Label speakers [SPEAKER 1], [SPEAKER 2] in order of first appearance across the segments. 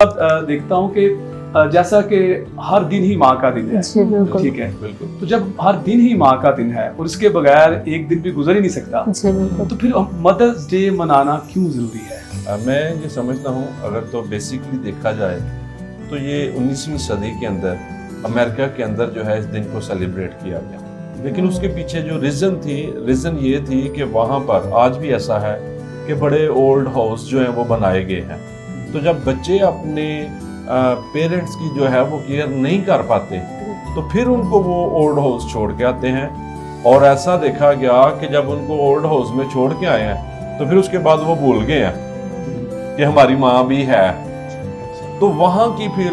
[SPEAKER 1] देखता हूँ कि जैसा कि हर दिन ही माँ का दिन है, ठीक है,
[SPEAKER 2] बिल्कुल।
[SPEAKER 1] तो जब हर दिन ही माँ का दिन है और इसके बगैर एक दिन भी गुजर ही नहीं सकता, तो फिर मदर्स डे मनाना क्यों जरूरी है?
[SPEAKER 2] मैं ये समझता हूँ, अगर तो बेसिकली देखा जाए तो ये 19वीं सदी के अंदर अमेरिका के अंदर जो है इस दिन को सेलिब्रेट किया गया, लेकिन उसके पीछे जो रीज़न ये थी कि वहाँ पर आज भी ऐसा है कि बड़े ओल्ड हाउस जो हैं वो बनाए गए हैं। तो जब बच्चे अपने पेरेंट्स की जो है वो केयर नहीं कर पाते तो फिर उनको वो ओल्ड हाउस छोड़ के आते हैं। और ऐसा देखा गया कि जब उनको ओल्ड हाउस में छोड़ के आए हैं तो फिर उसके बाद वो भूल गए हैं कि हमारी माँ भी है। तो वहाँ की फिर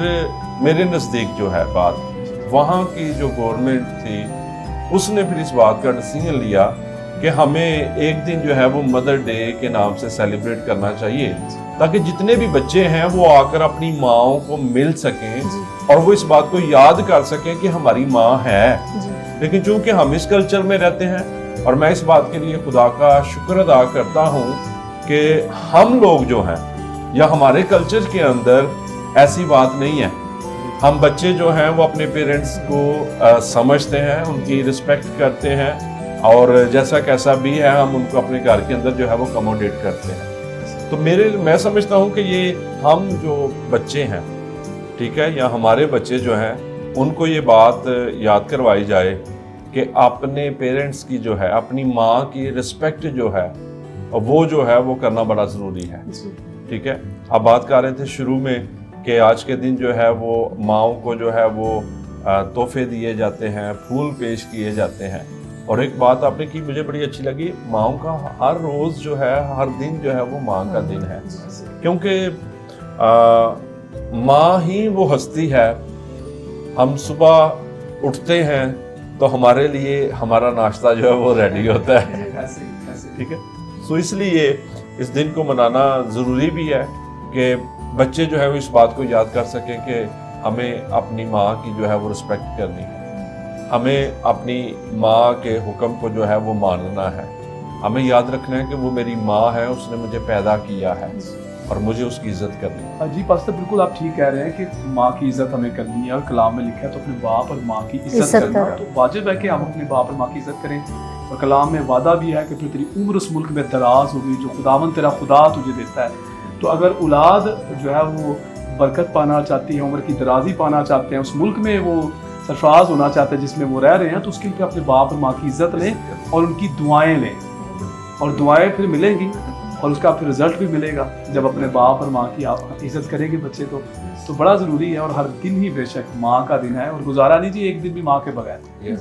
[SPEAKER 2] मेरे नज़दीक जो है बात, वहाँ की जो गवर्नमेंट थी उसने फिर इस बात का डिसीजन लिया कि हमें एक दिन जो है वो मदर डे के नाम से सेलिब्रेट करना चाहिए, ताकि जितने भी बच्चे हैं वो आकर अपनी माँओं को मिल सकें और वो इस बात को याद कर सकें कि हमारी माँ है। लेकिन चूंकि हम इस कल्चर में रहते हैं, और मैं इस बात के लिए खुदा का शुक्र अदा करता हूँ कि हम लोग जो हैं या हमारे कल्चर के अंदर ऐसी बात नहीं है। हम बच्चे जो हैं वो अपने पेरेंट्स को समझते हैं, उनकी रिस्पेक्ट करते हैं, और जैसा कैसा भी है हम उनको अपने घर के अंदर जो है वो अकोमोडेट करते हैं। तो मैं समझता हूँ कि ये हम जो बच्चे हैं, ठीक है, या हमारे बच्चे जो हैं उनको ये बात याद करवाई जाए कि अपने पेरेंट्स की जो है, अपनी माँ की रिस्पेक्ट जो है वो जो है वो करना बड़ा ज़रूरी है। ठीक है, आप बात कर रहे थे शुरू में कि आज के दिन जो है वो माँओं को जो है वो तोहफे दिए जाते हैं, फूल पेश किए जाते हैं। और एक बात आपने की मुझे बड़ी अच्छी लगी, माँओं का हर रोज़ जो है, हर दिन जो है वो माँ का दिन है, क्योंकि माँ ही वो हस्ती है। हम सुबह उठते हैं तो हमारे लिए हमारा नाश्ता जो है वो रेडी होता है, ठीक है। सो इसलिए इस दिन को मनाना ज़रूरी भी है कि बच्चे जो है वो इस बात को याद कर सकें कि हमें अपनी माँ की जो है वो रिस्पेक्ट करनी है, हमें अपनी माँ के हुक्म को जो है वो मानना है, हमें याद रखना है कि वो मेरी माँ है, उसने मुझे पैदा किया है और मुझे उसकी इज्जत करनी है।
[SPEAKER 1] जी पास्टर, बिल्कुल आप ठीक कह रहे हैं कि माँ की इज्जत हमें करनी है, और कलाम में लिखा है तो अपने बाप और माँ की इज्जत करना, तो वाजिब है कि हम अपने बाप और माँ की इज्जत करें। और कलाम में वादा भी है कि फिर तेरी उम्र उस मुल्क में दराज होगी जो खुदावन तेरा खुदा तुझे देता है। तो अगर औलाद जो है वो बरकत पाना चाहती है, उम्र की दराजी पाना चाहते हैं, उस मुल्क में वो सरफराज होना चाहते हैं जिसमें वो रह रहे हैं, तो उसके लिए अपने बाप और माँ की इज्जत लें और उनकी दुआएं लें, और दुआएं फिर मिलेंगी और उसका फिर रिजल्ट भी मिलेगा जब अपने बाप और माँ की आप इज्जत करेंगे बच्चे। तो बड़ा ज़रूरी है, और हर दिन ही बेशक माँ का दिन है, और गुजारा नहीं जी एक दिन भी माँ के बगैर।